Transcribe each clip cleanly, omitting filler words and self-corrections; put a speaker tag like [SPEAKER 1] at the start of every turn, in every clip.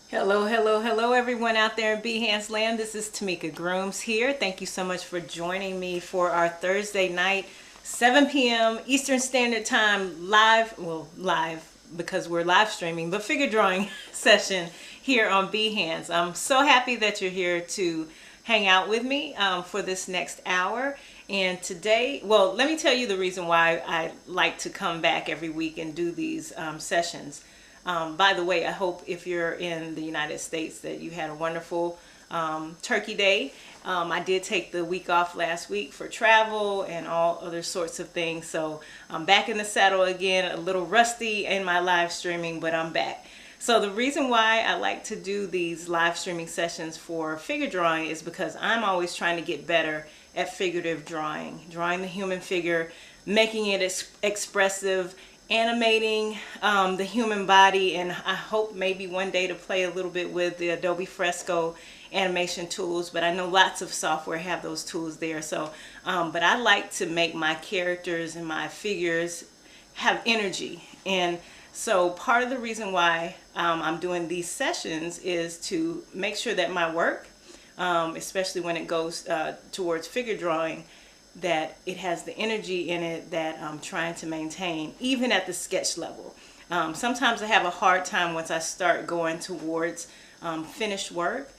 [SPEAKER 1] Hello, hello, hello, everyone out there in Behance land. This is Tamika Grooms here. Thank you so much for joining me for our Thursday night, 7 p.m. Eastern Standard Time live because we're live streaming, but figure drawing session here on Behance. I'm so happy that you're here to hang out with me for this next hour. And today, well, let me tell you the reason why I like to come back every week and do these sessions. By the way, I hope if you're in the United States that you had a wonderful Turkey Day. I did take the week off last week for travel and all other sorts of things. So I'm back in the saddle again, a little rusty in my live streaming, but I'm back. So the reason why I like to do these live streaming sessions for figure drawing is because I'm always trying to get better at figurative drawing the human figure, making it expressive, animating the human body, and I hope maybe one day to play a little bit with the Adobe Fresco animation tools, but I know lots of software have those tools there. So but I like to make my characters and my figures have energy, and so part of the reason why I'm doing these sessions is to make sure that my work, especially when it goes towards figure drawing, that it has the energy in it that I'm trying to maintain, even at the sketch level. Sometimes I have a hard time once I start going towards finished work.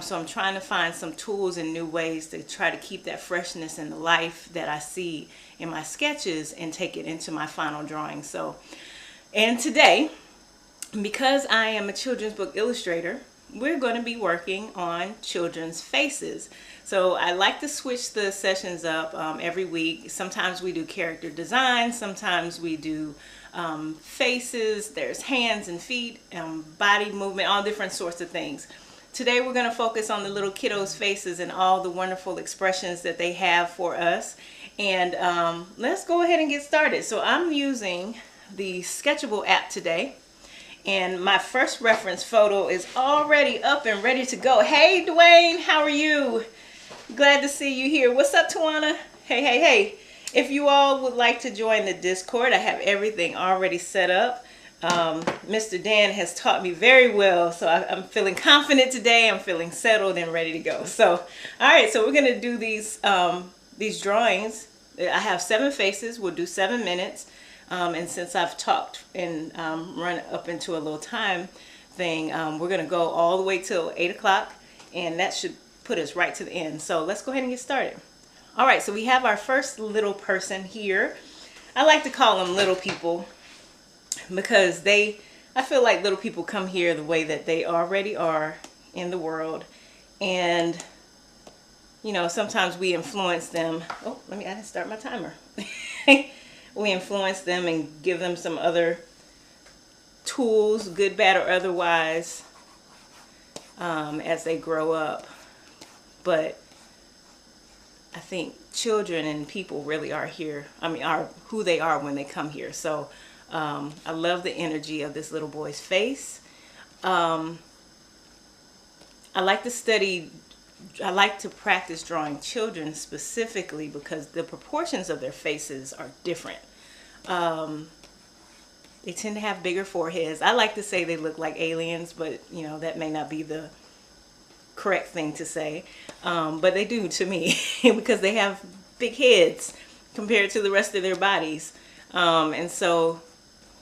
[SPEAKER 1] So I'm trying to find some tools and new ways to try to keep that freshness and the life that I see in my sketches and take it into my final drawing. So, and today, because I am a children's book illustrator, we're going to be working on children's faces. So I like to switch the sessions up every week. Sometimes we do character design, sometimes we do faces, there's hands and feet, body movement, all different sorts of things. Today we're going to focus on the little kiddos' faces and all the wonderful expressions that they have for us. And let's go ahead and get started. So I'm using the Sketchable app today. And my first reference photo is already up and ready to go. Hey, Dwayne, how are you? Glad to see you here. What's up, Tawana? Hey, hey, hey. If you all would like to join the Discord, I have everything already set up. Mr. Dan has taught me very well, so I'm feeling confident today. I'm feeling settled and ready to go. So, all right, so we're going to do these drawings. I have 7 faces. We'll do 7 minutes. And since I've talked and run up into a little time thing, we're going to go all the way till 8 o'clock, and that should put us right to the end. So let's go ahead and get started. All right, so we have our first little person here. I like to call them little people because I feel like little people come here the way that they already are in the world. And, you know, sometimes we influence them. Oh, I didn't start my timer. We influence them and give them some other tools, good, bad, or otherwise, as they grow up. But I think children and people really are here. Are who they are when they come here. So I love the energy of this little boy's face. I like to practice drawing children specifically because the proportions of their faces are different. They tend to have bigger foreheads. I like to say they look like aliens, but you know, that may not be the correct thing to say. But they do to me because they have big heads compared to the rest of their bodies. And so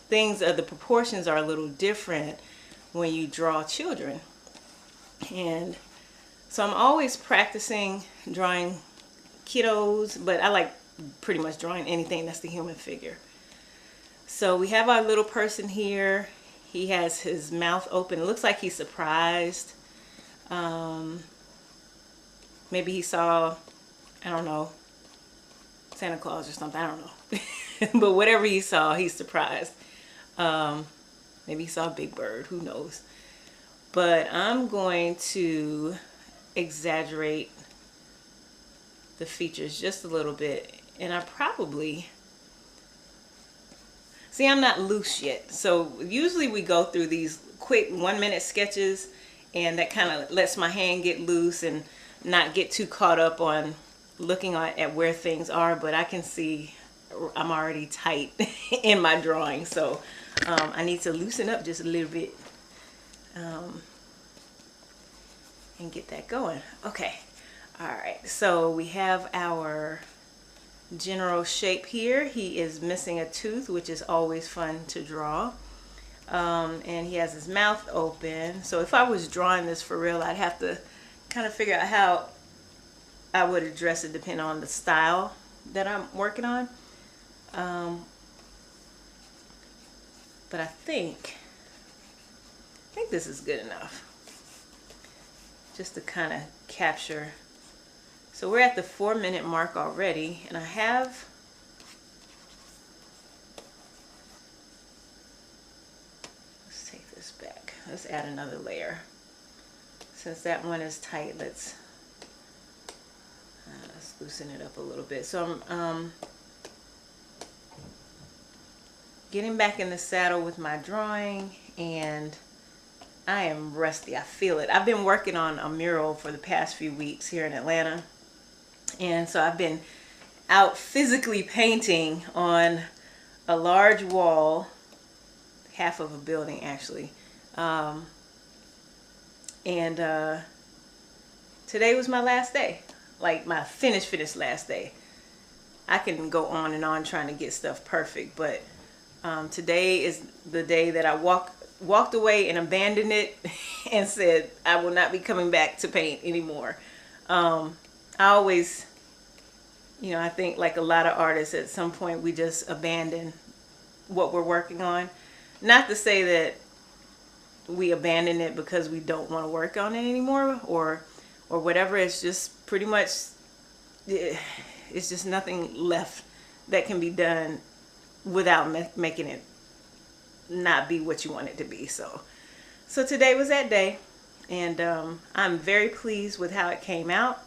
[SPEAKER 1] the proportions are a little different when you draw children. And so I'm always practicing drawing kiddos, but I like pretty much drawing anything that's the human figure. So we have our little person here. He has his mouth open. It looks like he's surprised. Maybe he saw, I don't know, Santa Claus or something. I don't know. But whatever he saw, he's surprised. Maybe he saw a big bird. Who knows? But I'm going to exaggerate the features just a little bit. And I probably... See, I'm not loose yet. So usually we go through these quick 1-minute sketches, and that kind of lets my hand get loose and not get too caught up on looking at where things are. But I can see I'm already tight in my drawing. So I need to loosen up just a little bit. and get that going. Okay. All right. So we have our general shape here. He is missing a tooth, which is always fun to draw. And he has his mouth open. So if I was drawing this for real, I'd have to kind of figure out how I would address it depending on the style that I'm working on. But I think this is good enough just to kind of capture. So we're at the 4-minute mark already, and I have let's take this back. Let's add another layer. Since that one is tight, let's loosen it up a little bit. So I'm getting back in the saddle with my drawing, and I am rusty. I feel it. I've been working on a mural for the past few weeks here in Atlanta, and so I've been out physically painting on a large wall, half of a building actually, and today was my last day, like my finished last day. I can go on and on trying to get stuff perfect, but today is the day that I walked away and abandoned it and said I will not be coming back to paint anymore. I always, I think like a lot of artists, at some point we just abandon what we're working on. Not to say that we abandon it because we don't want to work on it anymore or whatever. It's just pretty much, it's just nothing left that can be done without making it not be what you want it to be. So today was that day, and I'm very pleased with how it came out,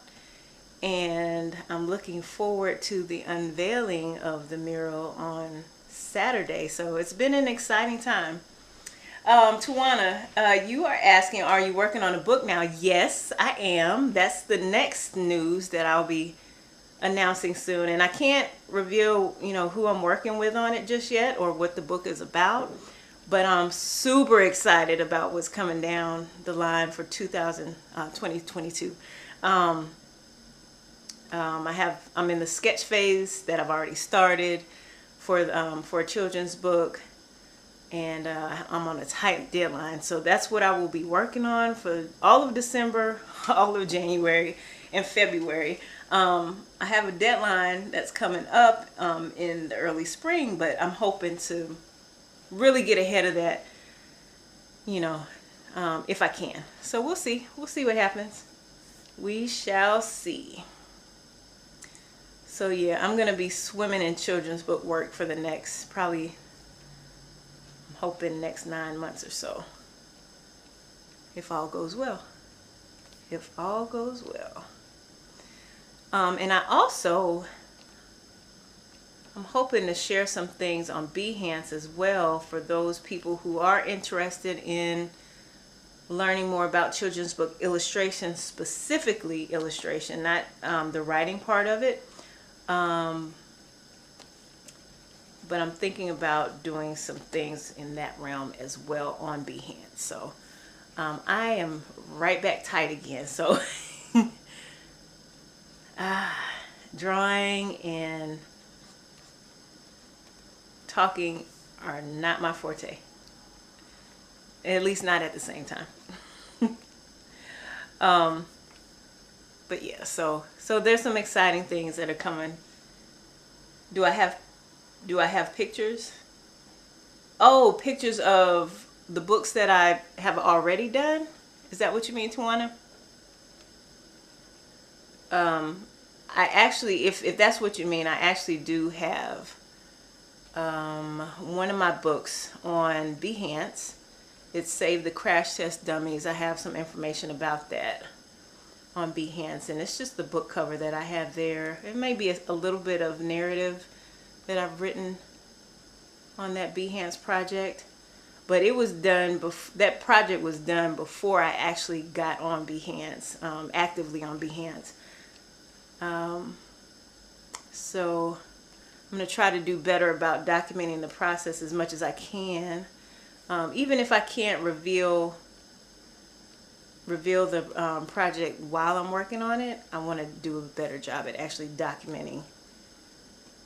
[SPEAKER 1] and I'm looking forward to the unveiling of the mural on Saturday. So it's been an exciting time. Tawana, you are asking, are you working on a book now? Yes, I am. That's the next news that I'll be announcing soon, and I can't reveal who I'm working with on it just yet or what the book is about, but I'm super excited about what's coming down the line for 2022. I'm in the sketch phase that I've already started for a children's book, and I'm on a tight deadline, so that's what I will be working on for all of December, all of January, and February. I have a deadline that's coming up in the early spring, but I'm hoping to really get ahead of that, if I can. So we'll see. We'll see what happens. We shall see. So yeah, I'm going to be swimming in children's book work for the next, probably, I'm hoping next 9 months or so. If all goes well. If all goes well. And I'm hoping to share some things on Behance as well for those people who are interested in learning more about children's book illustration, specifically illustration, not the writing part of it. But I'm thinking about doing some things in that realm as well on Behance. So I am right back tight again. So drawing and talking are not my forte, at least not at the same time. But yeah, so there's some exciting things that are coming. Do I have pictures? Oh, pictures of the books that I have already done? Is that what you mean, Tawana? I actually, if that's what you mean, I actually do have one of my books on Behance. It's Save the Crash Test Dummies. I have some information about that on Behance, and it's just the book cover that I have there. It may be a little bit of narrative that I've written on that Behance project, but it was done that project was done before I actually got on Behance, actively on Behance. So I'm going to try to do better about documenting the process as much as I can, even if I can't reveal reveal the project while I'm working on it. I want to do a better job at actually documenting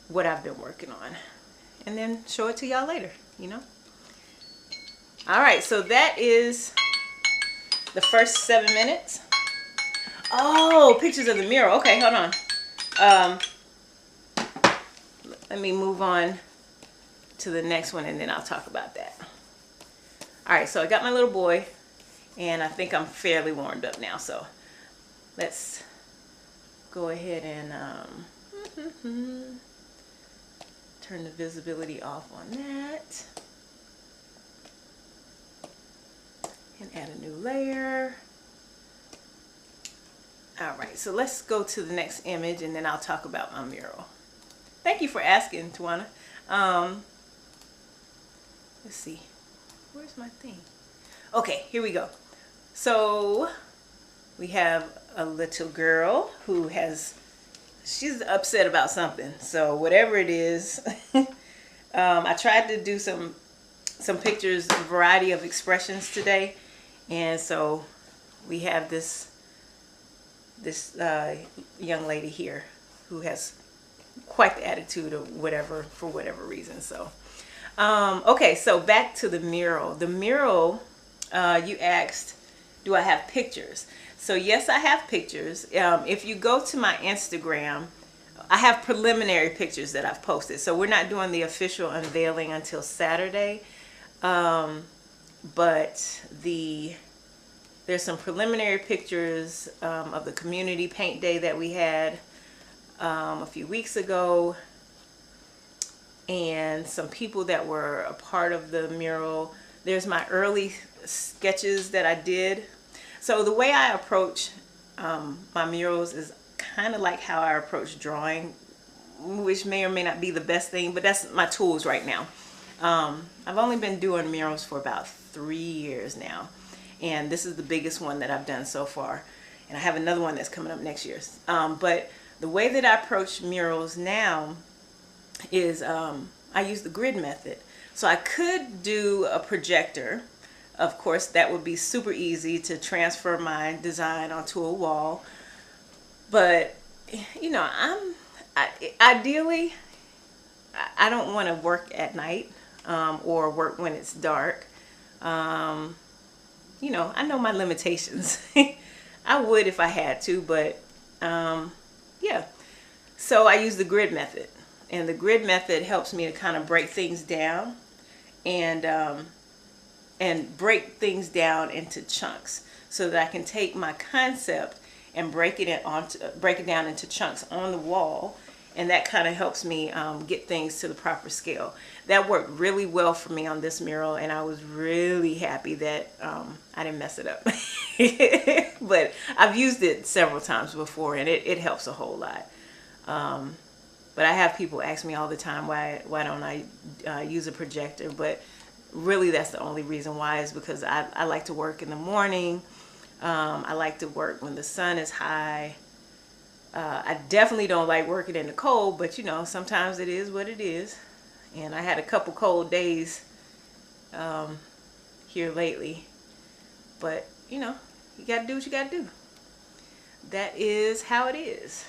[SPEAKER 1] what I've been working on, and then show it to y'all later, you know. All right, so that is the first 7 minutes. Oh, pictures of the mural. Okay, hold on. Let me move on to the next one, and then I'll talk about that. All right, so I got my little boy, and I think I'm fairly warmed up now, so let's go ahead and turn the visibility off on that. And add a new layer. All right, so let's go to the next image, and then I'll talk about my mural. Thank you for asking, Tawana. Let's see. Where's my thing? Okay, here we go. So we have a little girl who she's upset about something. So whatever it is, I tried to do some pictures, a variety of expressions today. And so we have this young lady here who has quite the attitude or whatever, for whatever reason. So okay, so back to the mural. The mural, you asked, do I have pictures? So yes, I have pictures. If you go to my Instagram, I have preliminary pictures that I've posted. So we're not doing the official unveiling until Saturday. But there's some preliminary pictures of the community paint day that we had a few weeks ago, and some people that were a part of the mural. There's my early sketches that I did. So the way I approach my murals is kind of like how I approach drawing, which may or may not be the best thing, but that's my tools right now. I've only been doing murals for about 3 years now, and this is the biggest one that I've done so far, and I have another one that's coming up next year. But the way that I approach murals now is I use the grid method. So I could do a projector. Of course, that would be super easy to transfer my design onto a wall, but you know, ideally I don't want to work at night or work when it's dark. You know, I know my limitations. I would if I had to, but yeah. So I use the grid method, and the grid method helps me to kind of break things down and break things down into chunks, so that I can take my concept and break it down into chunks on the wall, and that kind of helps me get things to the proper scale. That worked really well for me on this mural, and I was really happy that I didn't mess it up. But I've used it several times before, and it helps a whole lot. But I have people ask me all the time, why don't I use a projector? But really, that's the only reason why, is because I like to work in the morning. I like to work when the sun is high. I definitely don't like working in the cold, but you know, sometimes it is what it is. And I had a couple cold days here lately, but you know, you gotta do what you gotta do. That is how it is.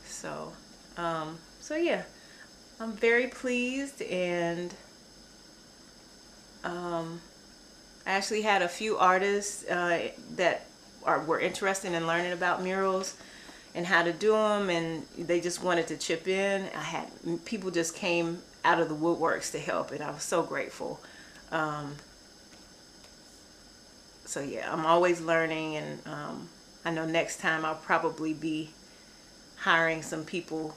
[SPEAKER 1] So, so yeah, I'm very pleased, and I actually had a few artists that were interested in learning about murals and how to do them, and they just wanted to chip in. I had people just came out of the woodworks to help, and I was so grateful. So yeah, I'm always learning, and I know next time I'll probably be hiring some people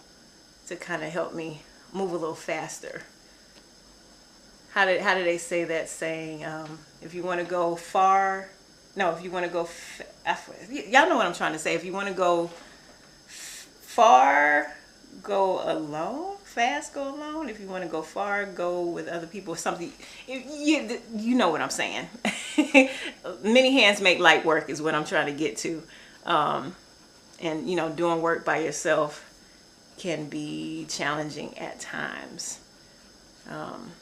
[SPEAKER 1] to kind of help me move a little faster. How do they say that saying? If you want to go far, no, if you want to go, y'all know what I'm trying to say. If you want to go far, go alone. Fast, go alone. If you want to go far, go with other people. Something, you know what I'm saying. Many hands make light work is what I'm trying to get to. And you know, doing work by yourself can be challenging at times.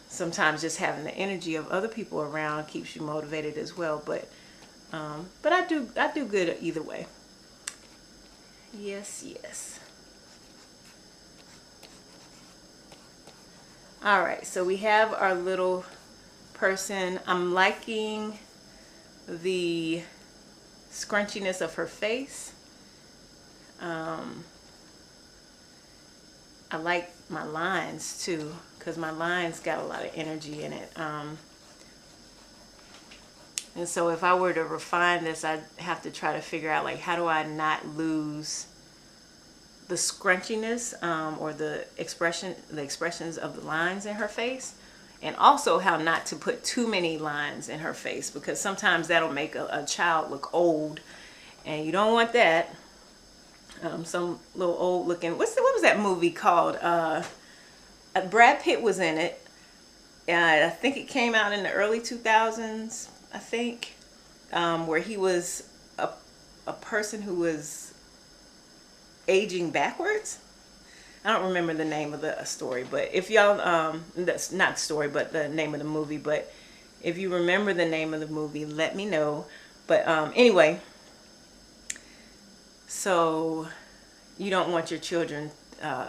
[SPEAKER 1] Sometimes just having the energy of other people around keeps you motivated as well. But I do good either way. Yes, yes. All right, so we have our little person. I'm liking the scrunchiness of her face. I like my lines too, because my lines got a lot of energy in it. And so if I were to refine this, I'd have to try to figure out, like, how do I not lose the scrunchiness or the expressions of the lines in her face, and also how not to put too many lines in her face, because sometimes that'll make a child look old, and you don't want that. Some little old looking, what was that movie called? Brad Pitt was in it. I think it came out in the early 2000s, I think, where he was a person who was aging backwards. I don't remember the name of the story, but if y'all, that's not the story, but the name of the movie. But if you remember the name of the movie, let me know. But anyway, so you don't want your children,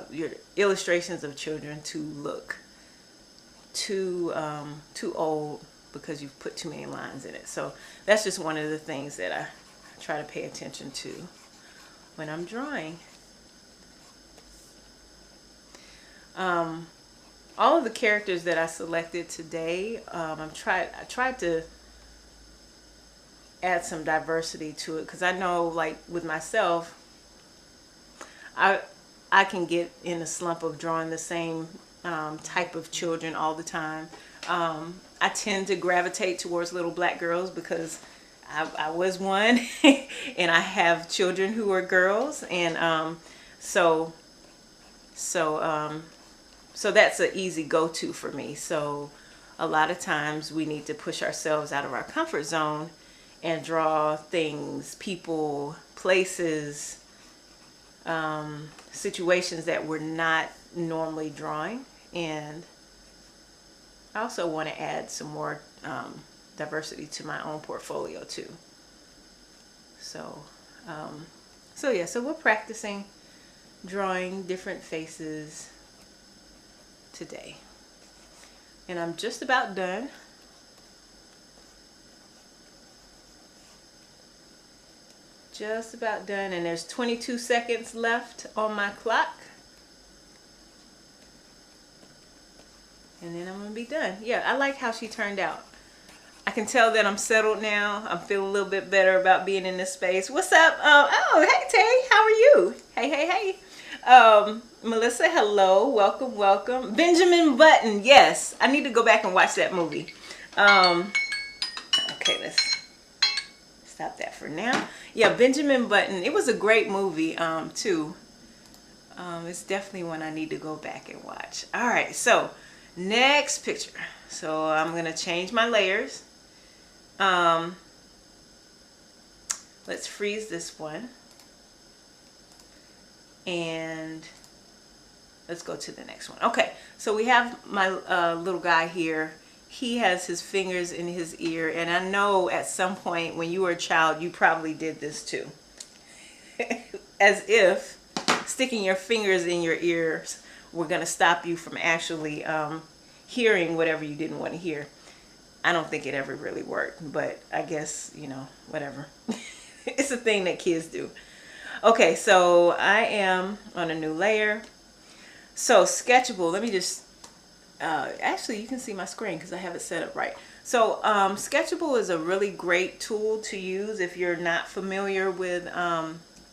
[SPEAKER 1] your illustrations of children to look too old because you've put too many lines in it. So that's just one of the things that I try to pay attention to when I'm drawing. All of the characters that I selected today, I tried to add some diversity to it, because I know, like, with myself, I can get in a slump of drawing the same type of children all the time. I tend to gravitate towards little black girls because I was one and I have children who are girls, and so that's an easy go-to for me. So a lot of times we need to push ourselves out of our comfort zone and draw things, people, places, situations that we're not normally drawing. And I also want to add some more diversity to my own portfolio too. So yeah, so we're practicing drawing different faces today, and I'm just about done. Just about done, and there's 22 seconds left on my clock, and then I'm gonna be done. Yeah, I like how she turned out. I can tell that I'm settled now. I'm feeling a little bit better about being in this space. What's up? Oh, hey Tay, how are you? Hey. Melissa, hello, welcome. Benjamin Button, yes, I need to go back and watch that movie. Okay, let's stop that for now. Yeah, Benjamin Button, it was a great movie too. It's definitely one I need to go back and watch. All right, so next picture. So I'm gonna change my layers. Let's freeze this one, and let's go to the next one. Okay, so we have my little guy here. He has his fingers in his ear, and I know at some point when you were a child, you probably did this too. As if sticking your fingers in your ears were going to stop you from actually hearing whatever you didn't want to hear. I don't think it ever really worked, but I guess, you know, whatever. It's a thing that kids do. Okay, so I am on a new layer. So Sketchable, let me just, actually you can see my screen because I have it set up right. So Sketchable is a really great tool to use if you're not familiar with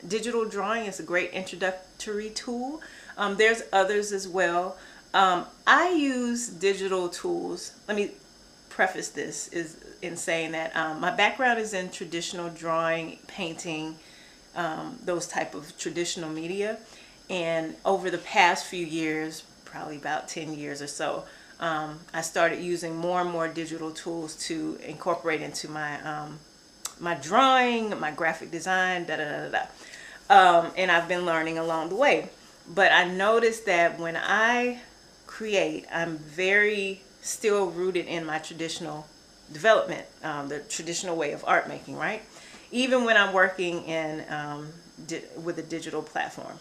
[SPEAKER 1] digital drawing. It's a great introductory tool. There's others as well. I use digital tools. Let me preface this in saying that my background is in traditional drawing, painting, those type of traditional media. And over the past few years, probably about 10 years or so, I started using more and more digital tools to incorporate into my my drawing, my graphic design, and I've been learning along the way. But I noticed that when I create, I'm very still rooted in my traditional development, the traditional way of art making, right? Even when I'm working in with a digital platform.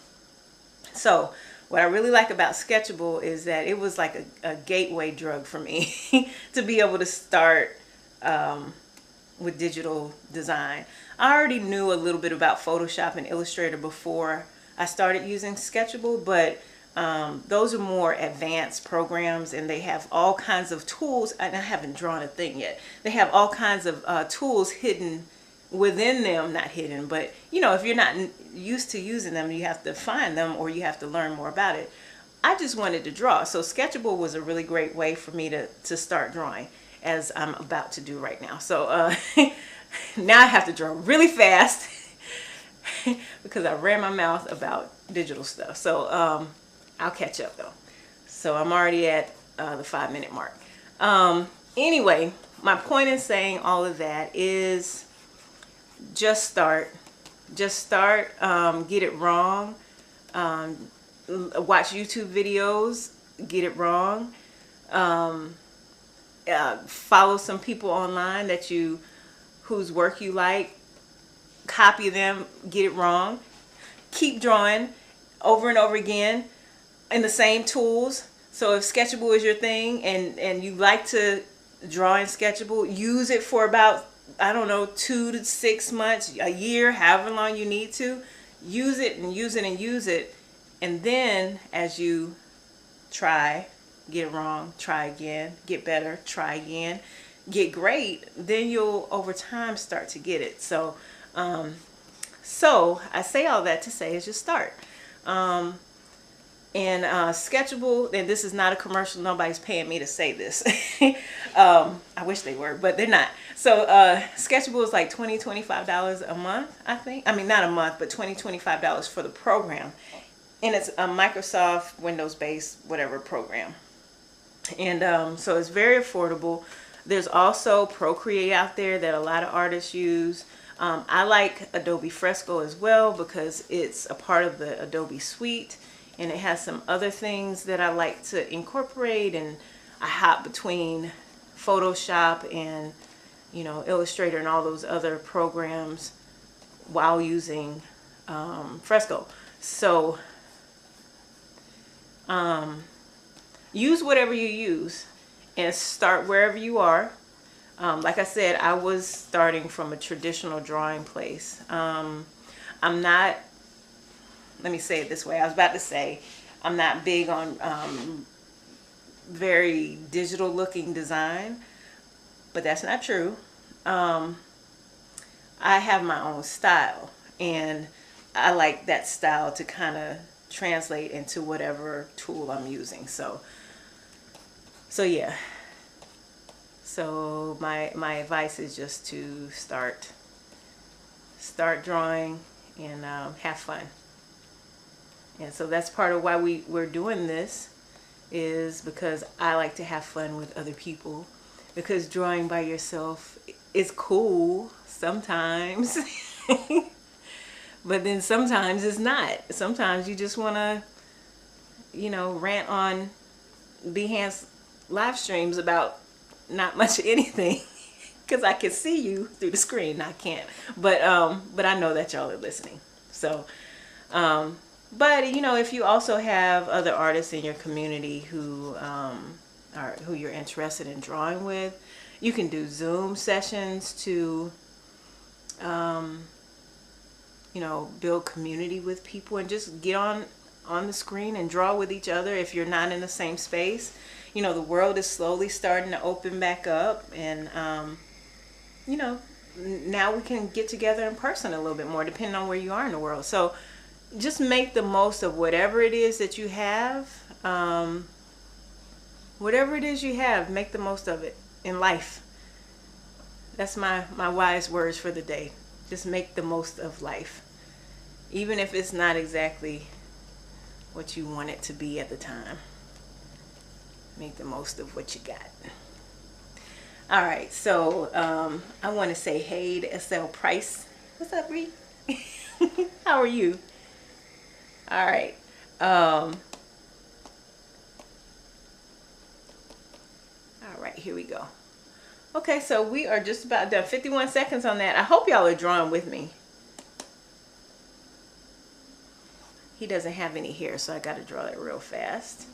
[SPEAKER 1] So what I really like about Sketchable is that it was like a gateway drug for me to be able to start with digital design. I already knew a little bit about Photoshop and Illustrator before I started using Sketchable, but those are more advanced programs, and they have all kinds of tools. And I haven't drawn a thing yet. They have all kinds of tools hidden within them, not hidden, but you know, if you're not used to using them, you have to find them or you have to learn more about it. I just wanted to draw, so Sketchable was a really great way for me to start drawing, as I'm about to do right now. So now I have to draw really fast because I ran my mouth about digital stuff. So I'll catch up though. So I'm already at the 5-minute mark. Anyway, my point in saying all of that is just start. Just start. Get it wrong. Watch YouTube videos. Get it wrong. Follow some people online that whose work you like. Copy them. Get it wrong. Keep drawing over and over again in the same tools. So if Sketchable is your thing and you like to draw in Sketchable, use it for about, I don't know, 2 to 6 months, a year, however long you need to. Use it and use it and use it. And then as you try, get it wrong, try again, get better, try again, get great, then you'll over time start to get it. So I say all that to say is just start. And Sketchable, and this is not a commercial, nobody's paying me to say this. I wish they were, but they're not. So Sketchable is like $20, $25 a month, I think. I mean, not a month, but $20, $25 for the program. And it's a Microsoft Windows-based whatever program. And so it's very affordable. There's also Procreate out there that a lot of artists use. I like Adobe Fresco as well because it's a part of the Adobe suite. And it has some other things that I like to incorporate, and I hop between Photoshop and, you know, Illustrator and all those other programs while using Fresco. So use whatever you use and start wherever you are. Like I said, I was starting from a traditional drawing place. I'm not, let me say it this way. I was about to say I'm not big on very digital looking design, but that's not true. I have my own style, and I like that style to kind of translate into whatever tool I'm using. So yeah. So my advice is just to start drawing and have fun. And so that's part of why we're doing this, is because I like to have fun with other people, because drawing by yourself is cool sometimes. But then sometimes it's not. Sometimes you just want to, you know, rant on Behance live streams about not much of anything, because I can see you through the screen. I can't, but I know that y'all are listening. So but you know, if you also have other artists in your community who you're interested in drawing with, you can do Zoom sessions to you know, build community with people and just get on the screen and draw with each other if you're not in the same space. You know, the world is slowly starting to open back up, and you know, now we can get together in person a little bit more depending on where you are in the world. So just make the most of whatever it is that you have. Whatever it is you have, make the most of it in life. That's my wise words for the day. Just make the most of life, even if it's not exactly what you want it to be at the time. Make the most of what you got. All right, so I want to say hey to SL Price. What's up, Ree? How are you? All right. right, here we go. Okay, so we are just about done. 51 seconds on that. I hope y'all are drawing with me. He doesn't have any hair, so I got to draw that real fast.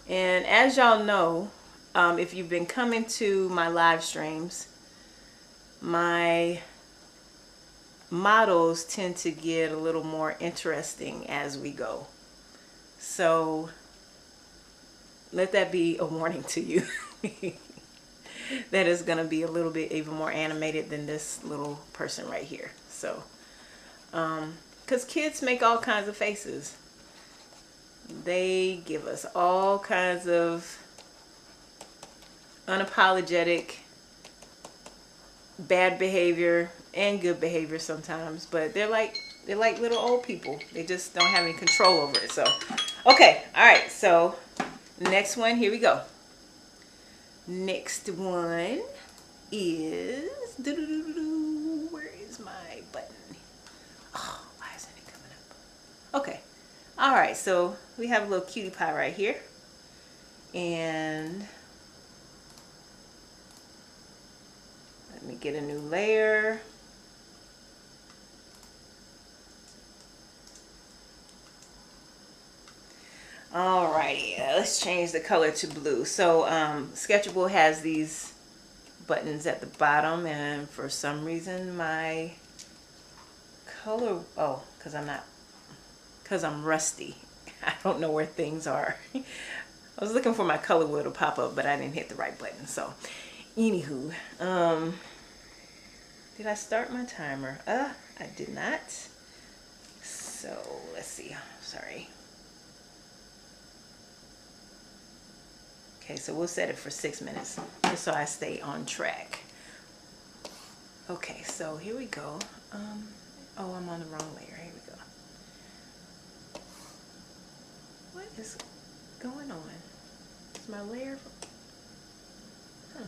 [SPEAKER 1] And as y'all know, if you've been coming to my live streams, my models tend to get a little more interesting as we go. So let that be a warning to you. That is going to be a little bit even more animated than this little person right here. So, because kids make all kinds of faces. They give us all kinds of unapologetic bad behavior and good behavior sometimes, but they're like little old people. They just don't have any control over it. So, okay, all right. So, next one. Here we go. Next one is where is my button? Oh, why isn't it coming up? Okay. All right. So we have a little cutie pie right here, and let me get a new layer. Alrighty, let's change the color to blue. So Sketchable has these buttons at the bottom, and for some reason my color, because I'm rusty. I don't know where things are. I was looking for my color wheel to pop up, but I didn't hit the right button. So anywho, did I start my timer? I did not. So let's see. Sorry. Okay, so we'll set it for 6 minutes just so I stay on track. Okay, so here we go. Oh, I'm on the wrong layer. Here we go. What is going on? Is my layer? Huh.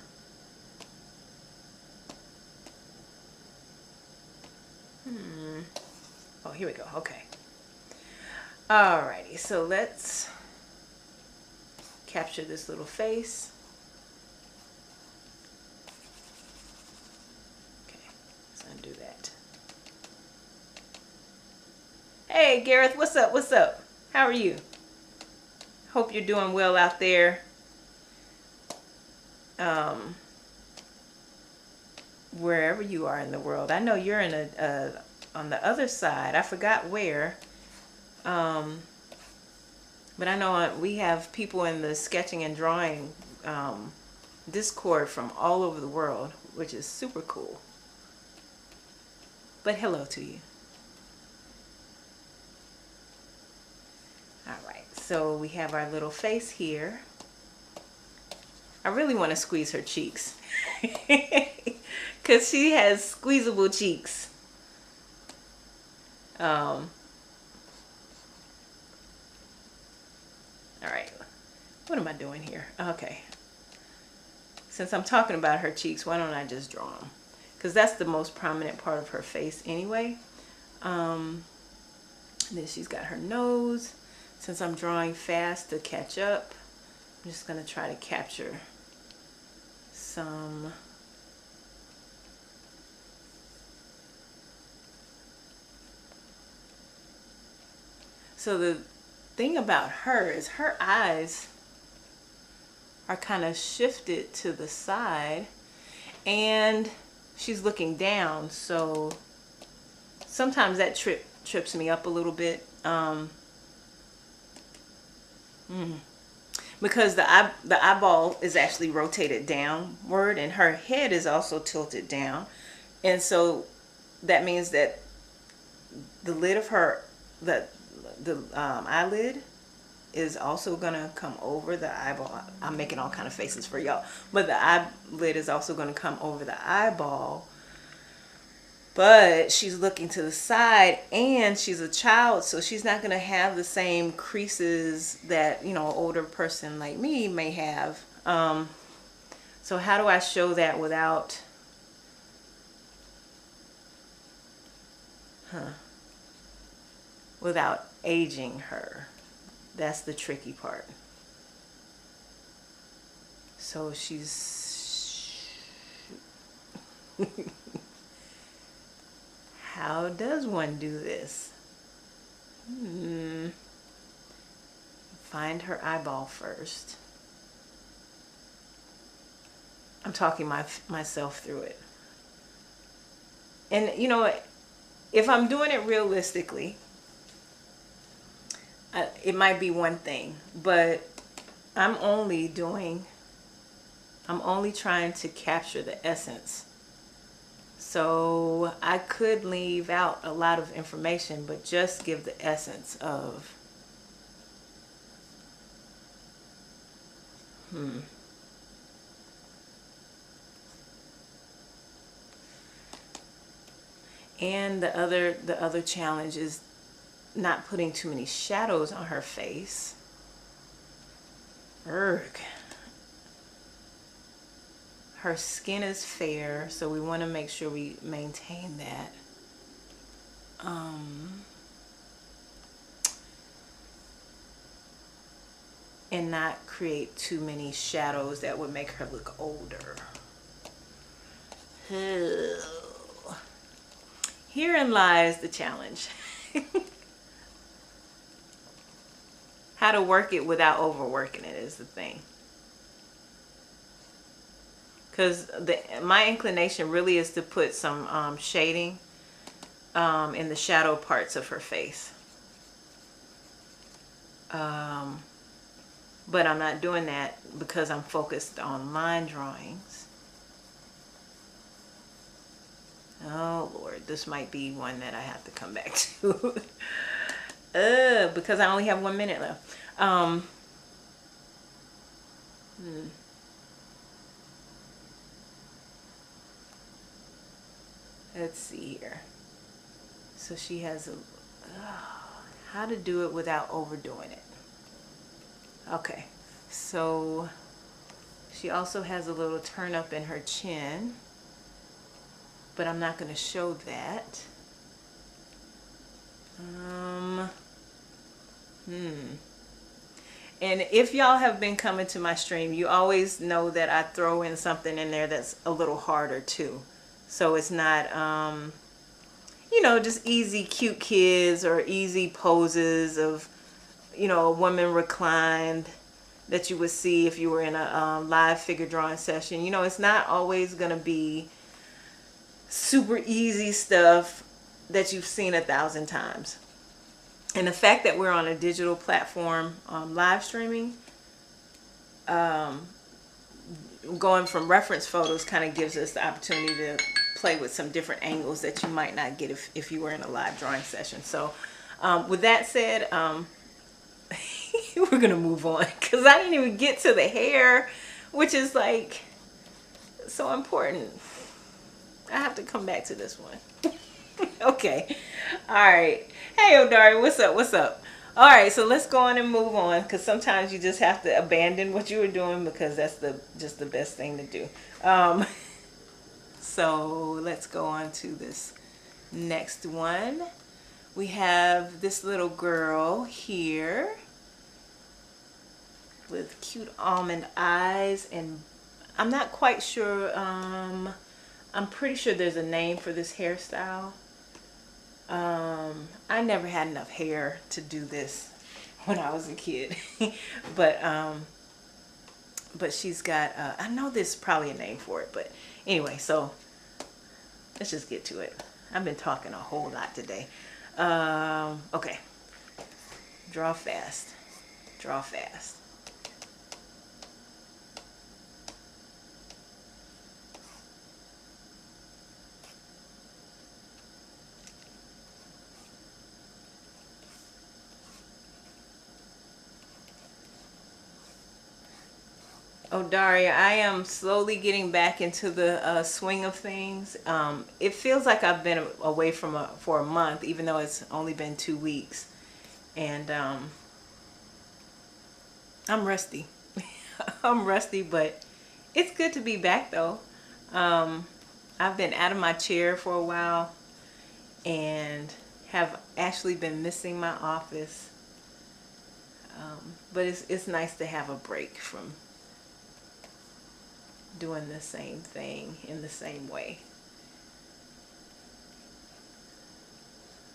[SPEAKER 1] Oh, here we go. Okay. Alrighty, so let's capture this little face. Okay, let's undo that. Hey Gareth, what's up? What's up? How are you? Hope you're doing well out there. Wherever you are in the world. I know you're in on the other side. I forgot where. But I know we have people in the sketching and drawing Discord from all over the world, which is super cool. But hello to you. All right, so we have our little face here. I really want to squeeze her cheeks because she has squeezable cheeks. All right, what am I doing here? Okay, since I'm talking about her cheeks, why don't I just draw them? Because that's the most prominent part of her face anyway. Then she's got her nose. Since I'm drawing fast to catch up, I'm just going to try to capture some so the thing about her is her eyes are kind of shifted to the side and she's looking down, so sometimes that trips me up a little bit, because the eyeball is actually rotated downward and her head is also tilted down, and so that means that the lid of her eyelid is also gonna come over the eyeball. I'm making all kind of faces for y'all, but the eyelid is also gonna come over the eyeball. But she's looking to the side and she's a child, so she's not gonna have the same creases that, you know, an older person like me may have. So how do I show that without without aging her? That's the tricky part. So she's how does one do this? Find her eyeball first. I'm talking myself through it. And you know what? If I'm doing it realistically, it might be one thing, but I'm only trying to capture the essence. So I could leave out a lot of information, but just give the essence of And the other challenge is not putting too many shadows on her face. Erg. Her skin is fair, so we want to make sure we maintain that. And not create too many shadows that would make her look older. Herein lies the challenge. How to work it without overworking it is the thing. Because my inclination really is to put some shading in the shadow parts of her face. But I'm not doing that because I'm focused on line drawings. Oh Lord, this might be one that I have to come back to. Because I only have 1 minute left. Let's see here. So she has how to do it without overdoing it. Okay, so she also has a little turn up in her chin, but I'm not going to show that. And if y'all have been coming to my stream, you always know that I throw in something in there that's a little harder too. So it's not, you know, just easy cute kids or easy poses of, you know, a woman reclined that you would see if you were in a live figure drawing session. You know, it's not always going to be super easy stuff that you've seen 1,000 times. And the fact that we're on a digital platform live streaming, going from reference photos kind of gives us the opportunity to play with some different angles that you might not get if you were in a live drawing session. So with that said, we're gonna move on because I didn't even get to the hair, which is like so important. I have to come back to this one. Okay, all right. Hey Odari, what's up? What's up? All right, so let's go on and move on because sometimes you just have to abandon what you were doing because that's just the best thing to do. So let's go on to this next one. We have this little girl here with cute almond eyes, and I'm not quite sure. I'm pretty sure there's a name for this hairstyle. I never had enough hair to do this when I was a kid, but she's got I know there's probably a name for it, but anyway, so let's just get to it. I've been talking a whole lot today. Okay, draw fast, draw fast. Oh, Daria, I am slowly getting back into the swing of things. It feels like I've been away for a month, even though it's only been 2 weeks. And I'm rusty. I'm rusty, but it's good to be back, though. I've been out of my chair for a while and have actually been missing my office. But it's nice to have a break from doing the same thing in the same way.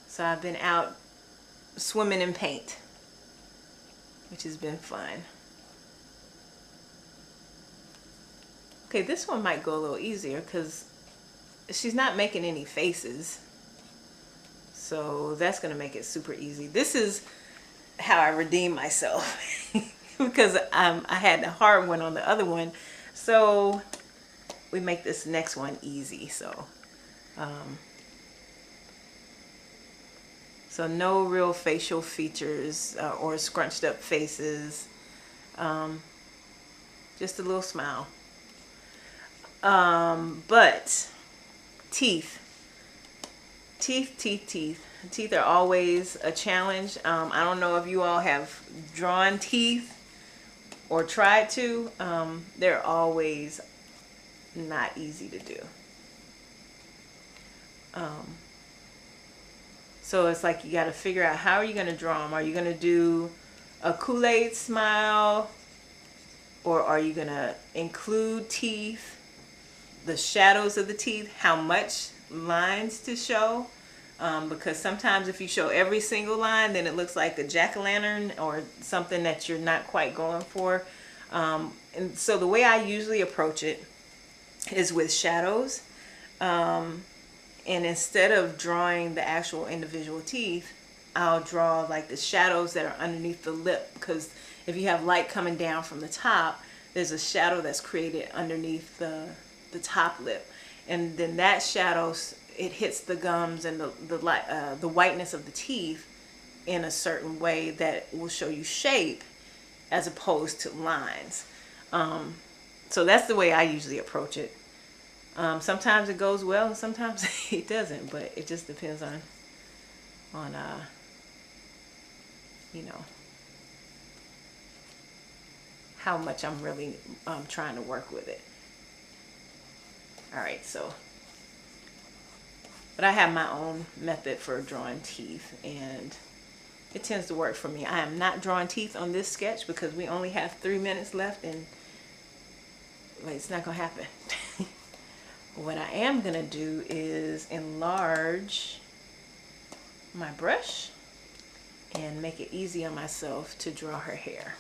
[SPEAKER 1] So I've been out swimming in paint, which has been fun. Okay, this one might go a little easier because she's not making any faces. So that's going to make it super easy. This is how I redeem myself because I had a hard one on the other one. So we make this next one easy. So no real facial features or scrunched up faces. Just a little smile. But teeth. Teeth are always a challenge. I don't know if you all have drawn teeth or tried to. They're always not easy to do. So it's like you got to figure out, how are you going to draw them? Are you going to do a Kool-Aid smile, or are you going to include teeth, the shadows of the teeth, how much lines to show? Because sometimes if you show every single line, then it looks like a jack-o'-lantern or something that you're not quite going for. And so the way I usually approach it is with shadows. And instead of drawing the actual individual teeth, I'll draw like the shadows that are underneath the lip, because if you have light coming down from the top, there's a shadow that's created underneath the top lip, and then that shadow, it hits the gums and the whiteness of the teeth in a certain way that will show you shape as opposed to lines. So that's the way I usually approach it. Sometimes it goes well and sometimes it doesn't, but it just depends on you know, how much I'm really trying to work with it. All right, so, but I have my own method for drawing teeth, and it tends to work for me. I am not drawing teeth on this sketch because we only have 3 minutes left, and well, it's not gonna happen. What I am gonna do is enlarge my brush and make it easy on myself to draw her hair.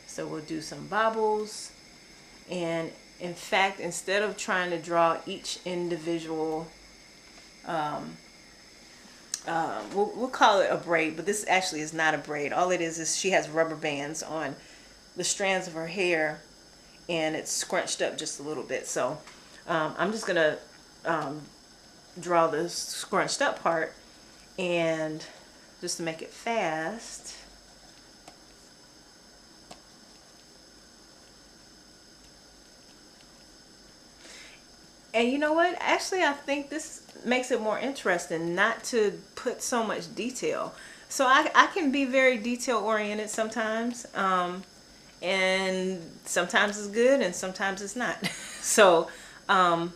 [SPEAKER 1] So we'll do some bobbles, and in fact, instead of trying to draw each individual, we'll call it a braid, but this actually is not a braid. All it is she has rubber bands on the strands of her hair, and it's scrunched up just a little bit. So I'm just gonna draw the scrunched up part, and just to make it fast, and you know what, actually I think this makes it more interesting not to put so much detail. So I can be very detail oriented sometimes, and sometimes it's good and sometimes it's not. So I'm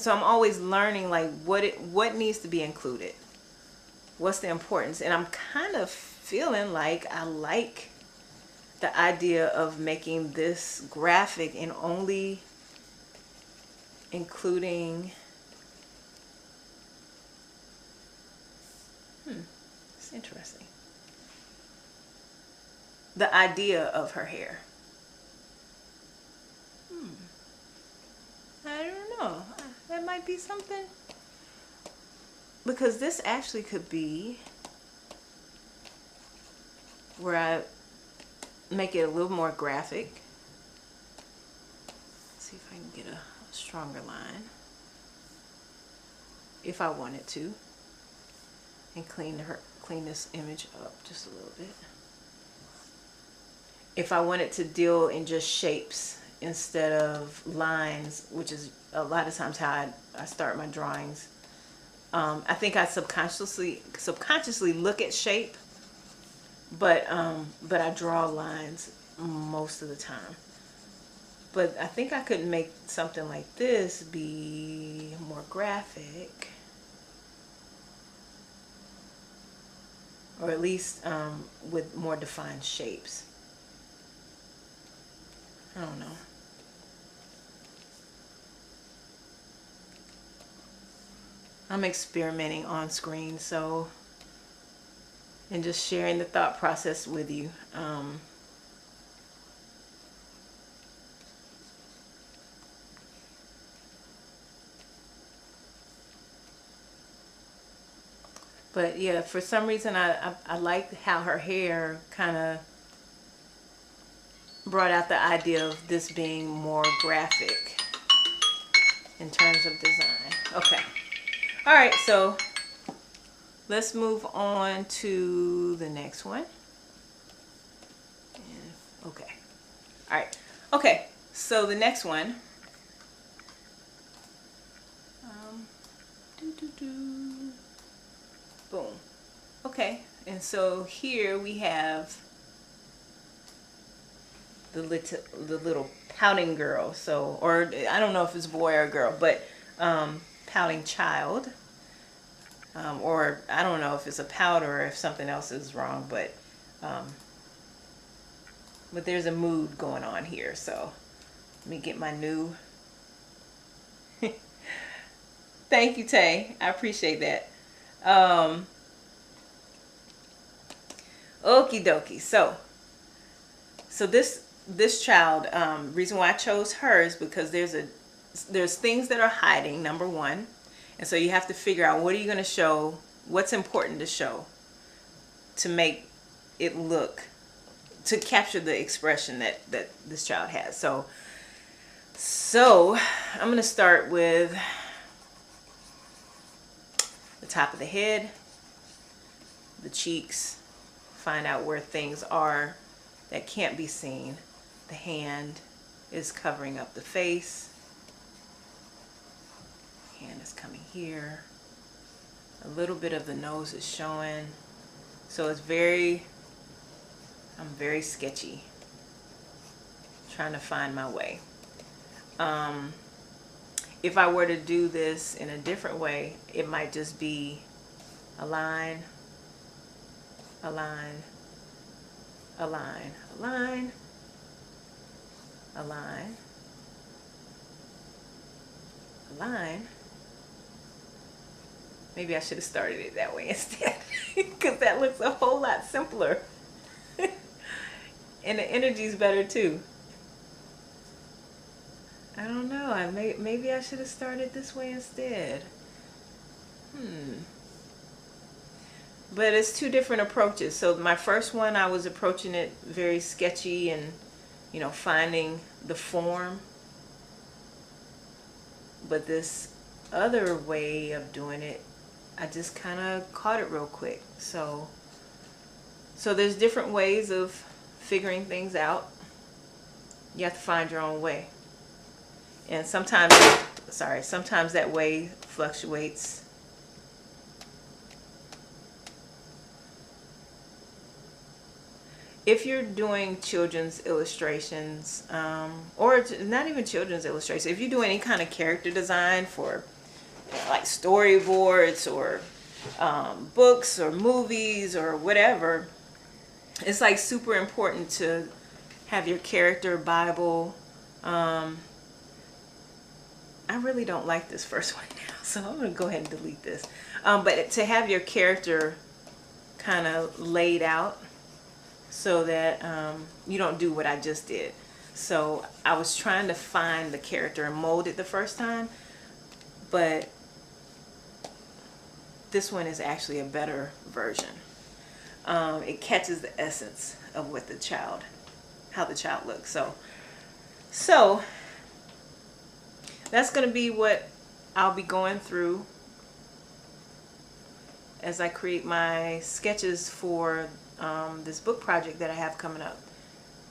[SPEAKER 1] always learning like what needs to be included, what's the importance. And I'm kind of feeling like I like the idea of making this graphic and only including it's interesting, the idea of her hair. I don't know, that might be something, because this actually could be where I make it a little more graphic. Let's see if I can get a stronger line if I wanted to, and clean this image up just a little bit. If I wanted to deal in just shapes instead of lines, which is a lot of times how I start my drawings. I think I subconsciously look at shape, but I draw lines most of the time. But I think I could make something like this be more graphic, or at least with more defined shapes. I don't know. I'm experimenting on screen, so, and just sharing the thought process with you. But yeah, for some reason I like how her hair kind of brought out the idea of this being more graphic in terms of design. Okay. All right, so let's move on to the next one. Okay. All right. Okay, so the next one. Boom. Okay, and so here we have the little pouting girl. So, or I don't know if it's boy or girl, but pouting child. Or I don't know if it's a pout or if something else is wrong, but there's a mood going on here. So let me get my new. Thank you, Tay. I appreciate that. Okie dokie. So this child, reason why I chose her is because there's things that are hiding, number one. And so you have to figure out, what are you going to show, what's important to show to make it look, to capture the expression that this child has. So I'm going to start with the top of the head, the cheeks, find out where things are that can't be seen. The hand is covering up the face. Hand is coming here. A little bit of the nose is showing. So I'm very sketchy. Trying to find my way. If I were to do this in a different way, it might just be a line, a line, a line, a line, a line, a line. Maybe I should have started it that way instead, because that looks a whole lot simpler. And the energy's better too. I don't know. Maybe I should have started this way instead. But it's two different approaches. So my first one, I was approaching it very sketchy and, finding the form. But this other way of doing it, I just kind of caught it real quick. So there's different ways of figuring things out. You have to find your own way. And sometimes that way fluctuates. If you're doing children's illustrations, or not even children's illustrations, if you do any kind of character design for like storyboards or books or movies or whatever, it's like super important to have your character Bible. I really don't like this first one now, so I'm going to go ahead and delete this. But to have your character kind of laid out so that you don't do what I just did. So I was trying to find the character and mold it the first time, but this one is actually a better version. It catches the essence of what how the child looks. So that's going to be what I'll be going through as I create my sketches for this book project that I have coming up,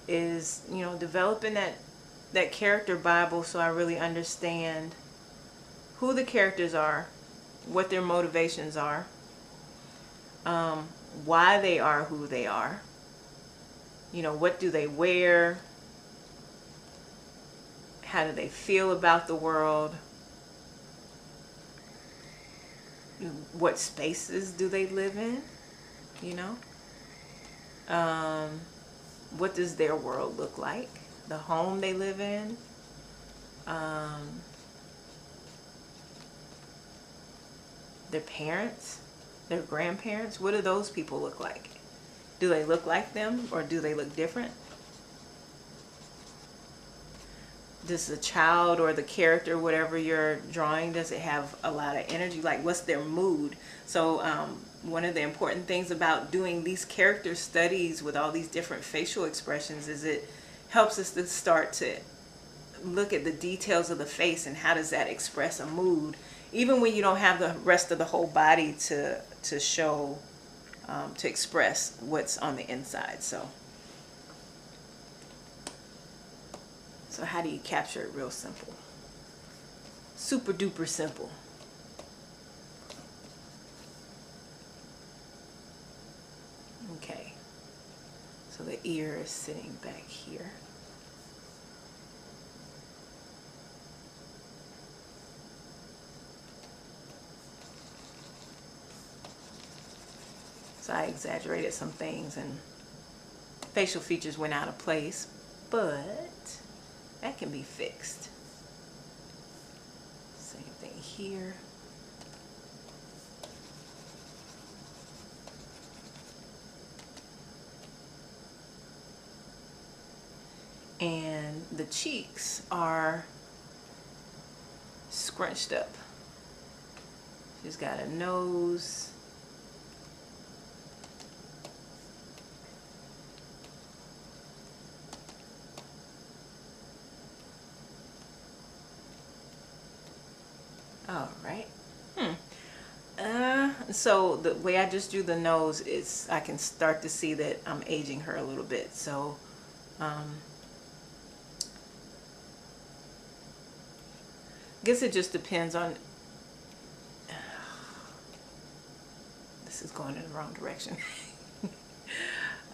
[SPEAKER 1] is developing that character Bible, so I really understand who the characters are, what their motivations are, why they are who they are, what do they wear, how do they feel about the world, what spaces do they live in, what does their world look like, the home they live in, their parents, their grandparents. What do those people look like? Do they look like them or do they look different? Does the child or the character, whatever you're drawing, does it have a lot of energy? Like, what's their mood? So one of the important things about doing these character studies with all these different facial expressions is it helps us to start to look at the details of the face and how does that express a mood, even when you don't have the rest of the whole body to show, to express what's on the inside. So how do you capture it real simple? Super duper simple. Okay. So the ear is sitting back here. So I exaggerated some things and facial features went out of place, but that can be fixed. Same thing here. And the cheeks are scrunched up. She's got a nose. All right. So the way I just drew the nose is I can start to see that I'm aging her a little bit. So I guess it just depends on, this is going in the wrong direction.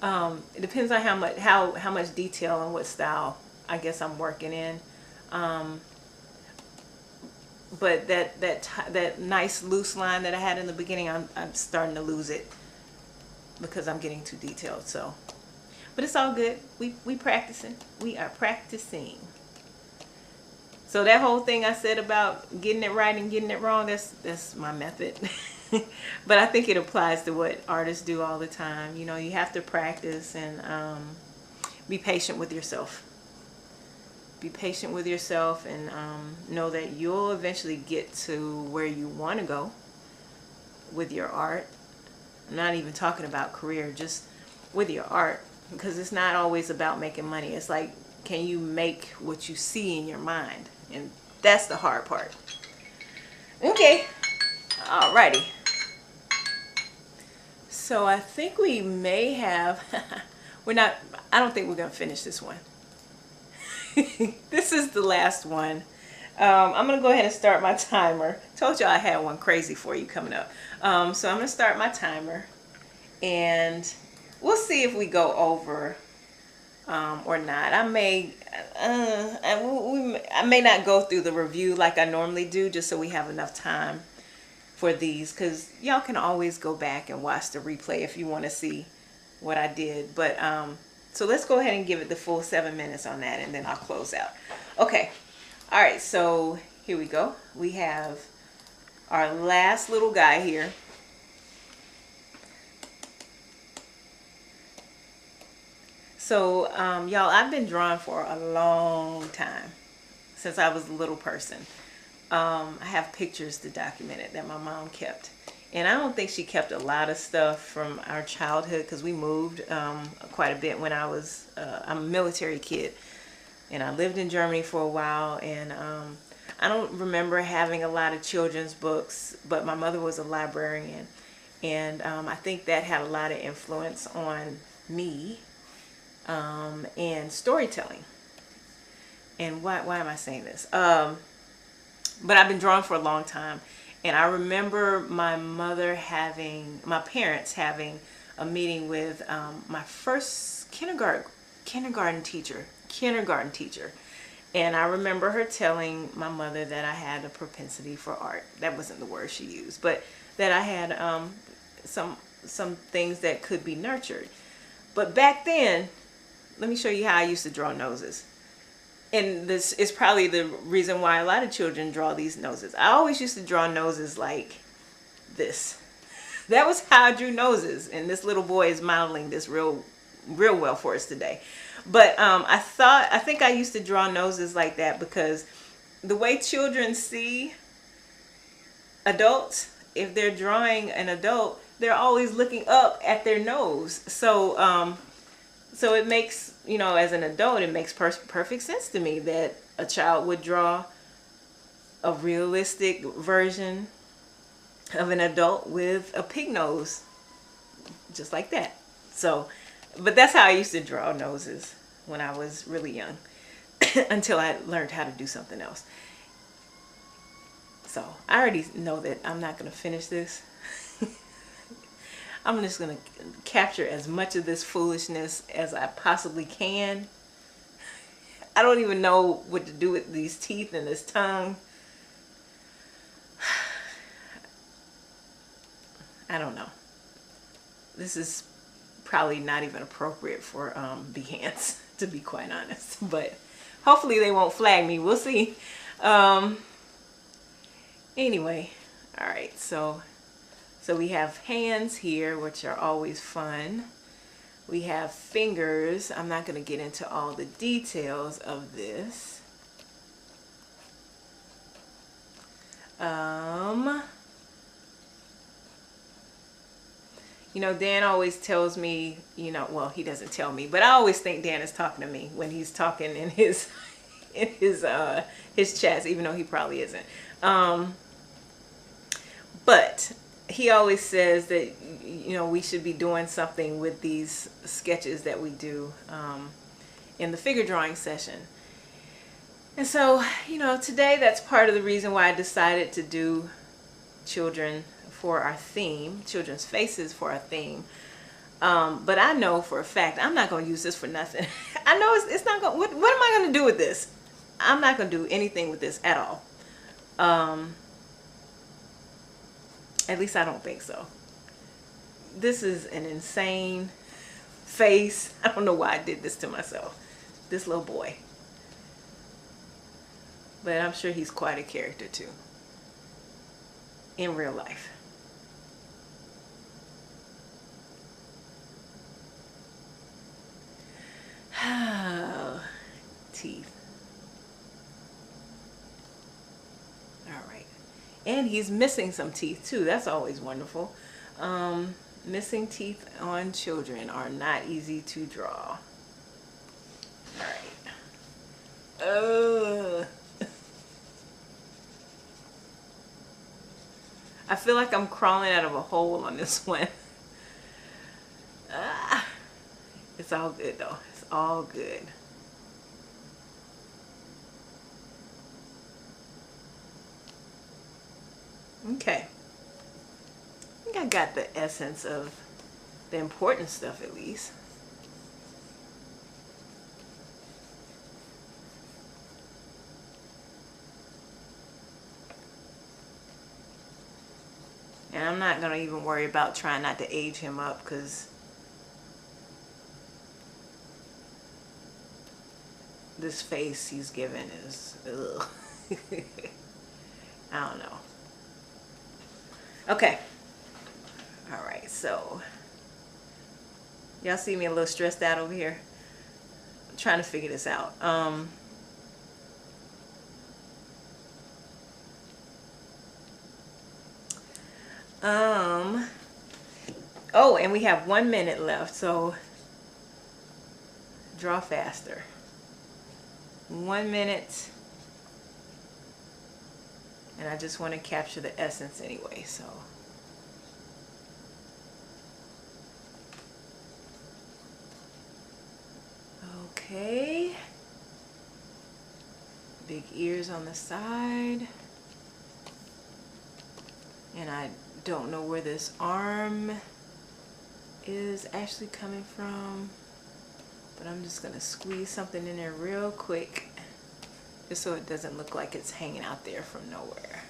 [SPEAKER 1] It depends on how much detail and what style I guess I'm working in. But that nice loose line that I had in the beginning, I'm starting to lose it because I'm getting too detailed. So, but it's all good. We practicing. We are practicing. So that whole thing I said about getting it right and getting it wrong, that's my method. But I think it applies to what artists do all the time. You know, you have to practice and be patient with yourself. Be patient with yourself and know that you'll eventually get to where you want to go with your art. I'm not even talking about career, just with your art, because it's not always about making money. It's like, can you make what you see in your mind? And that's the hard part. Okay, alrighty. So I think we may have, I don't think we're gonna finish this one. This is the last one. I'm gonna go ahead and start my timer. Told you I had one crazy for you coming up. So I'm gonna start my timer and we'll see if we go over or not. I may not go through the review like I normally do, just so we have enough time for these, because y'all can always go back and watch the replay if you want to see what I did. But so let's go ahead and give it the full 7 minutes on that, and then I'll close out. Okay. All right. So here we go. We have our last little guy here. So y'all, I've been drawing for a long time, since I was a little person. I have pictures to document it that my mom kept. And I don't think she kept a lot of stuff from our childhood, because we moved quite a bit when I'm a military kid. And I lived in Germany for a while, and I don't remember having a lot of children's books, but my mother was a librarian. And I think that had a lot of influence on me and storytelling. And why am I saying this? But I've been drawing for a long time. And I remember my parents having a meeting with my first kindergarten teacher. And I remember her telling my mother that I had a propensity for art. That wasn't the word she used, but that I had some things that could be nurtured. But back then, let me show you how I used to draw noses. And this is probably the reason why a lot of children draw these noses. I always used to draw noses like this. That was how I drew noses, and this little boy is modeling this real well for us today. But I think I used to draw noses like that because the way children see adults, if they're drawing an adult, they're always looking up at their nose. So it makes, as an adult, it makes perfect sense to me that a child would draw a realistic version of an adult with a pig nose, just like that. So, but that's how I used to draw noses when I was really young until I learned how to do something else. So I already know that I'm not going to finish this. I'm just going to capture as much of this foolishness as I possibly can. I don't even know what to do with these teeth and this tongue. I don't know. This is probably not even appropriate for Behance, to be quite honest. But hopefully they won't flag me. We'll see. Anyway, all right. So we have hands here, which are always fun. We have fingers. I'm not going to get into all the details of this. Dan always tells me, well, he doesn't tell me, but I always think Dan is talking to me when he's talking in his chats, even though he probably isn't. But he always says that, we should be doing something with these sketches that we do in the figure drawing session. And so, today that's part of the reason why I decided to do children for our theme, children's faces for our theme. But I know for a fact I'm not going to use this for nothing. I know it's not going. What am I going to do with this? I'm not going to do anything with this at all. At least I don't think so. This is an insane face. I don't know why I did this to myself. This little boy. But I'm sure he's quite a character too. In real life. Teeth. All right. And he's missing some teeth too. That's always wonderful. Missing teeth on children are not easy to draw. All right. I feel like I'm crawling out of a hole on this one. It's all good though. It's all good. Okay. I think I got the essence of the important stuff at least. And I'm not going to even worry about trying not to age him up because this face he's given is, ugh. I don't know. Okay. All right, so y'all see me a little stressed out over here? I'm trying to figure this out. Oh, and we have 1 minute left, so draw faster. 1 minute. And I just want to capture the essence anyway, so. Okay. Big ears on the side. And I don't know where this arm is actually coming from, but I'm just going to squeeze something in there real quick just so it doesn't look like it's hanging out there from nowhere.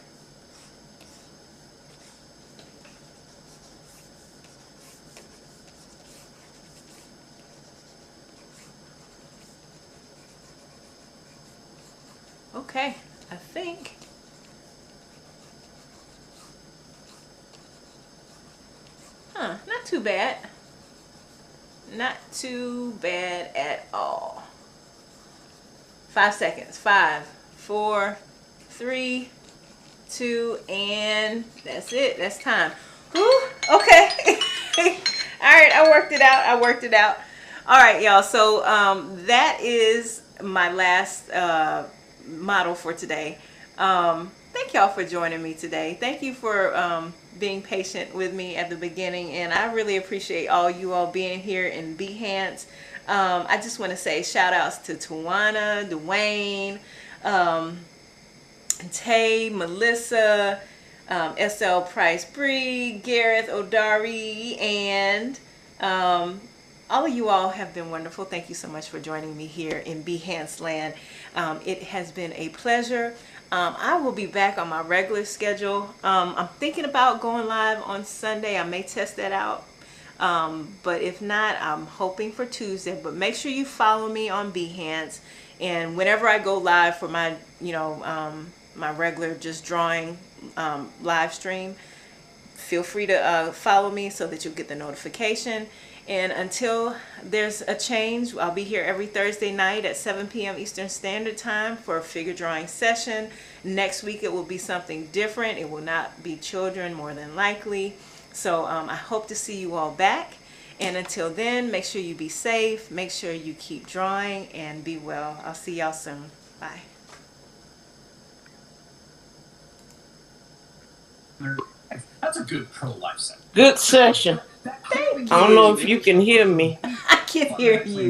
[SPEAKER 1] Okay, I think. Not too bad. Not too bad at all. 5 seconds. 5, 4, 3, 2, and that's it. That's time. Whew, okay. All right, I worked it out. All right, y'all. So that is my last model for today. Thank y'all for joining me today. Thank you for being patient with me at the beginning, and I really appreciate all you all being here in Behance. I just want to say shout outs to Tawana, Dwayne, Tay, Melissa, SL Price Bree, Gareth Odari, and all of you all have been wonderful. Thank you so much for joining me here in Behance Land. It has been a pleasure. I will be back on my regular schedule. I'm thinking about going live on Sunday. I may test that out. But if not, I'm hoping for Tuesday. But make sure you follow me on Behance. And whenever I go live for my, my regular just drawing live stream, feel free to follow me so that you'll get the notification. And until there's a change, I'll be here every Thursday night at 7 p.m. Eastern Standard Time for a figure drawing session. Next week it will be something different. It will not be children, more than likely. So I hope to see you all back. And until then, make sure you be safe. Make sure you keep drawing and be well. I'll see y'all soon. Bye.
[SPEAKER 2] That's a good pro-life sentence.
[SPEAKER 3] Good session.
[SPEAKER 1] Thank you.
[SPEAKER 3] I don't know if you can hear me.
[SPEAKER 1] I can hear you.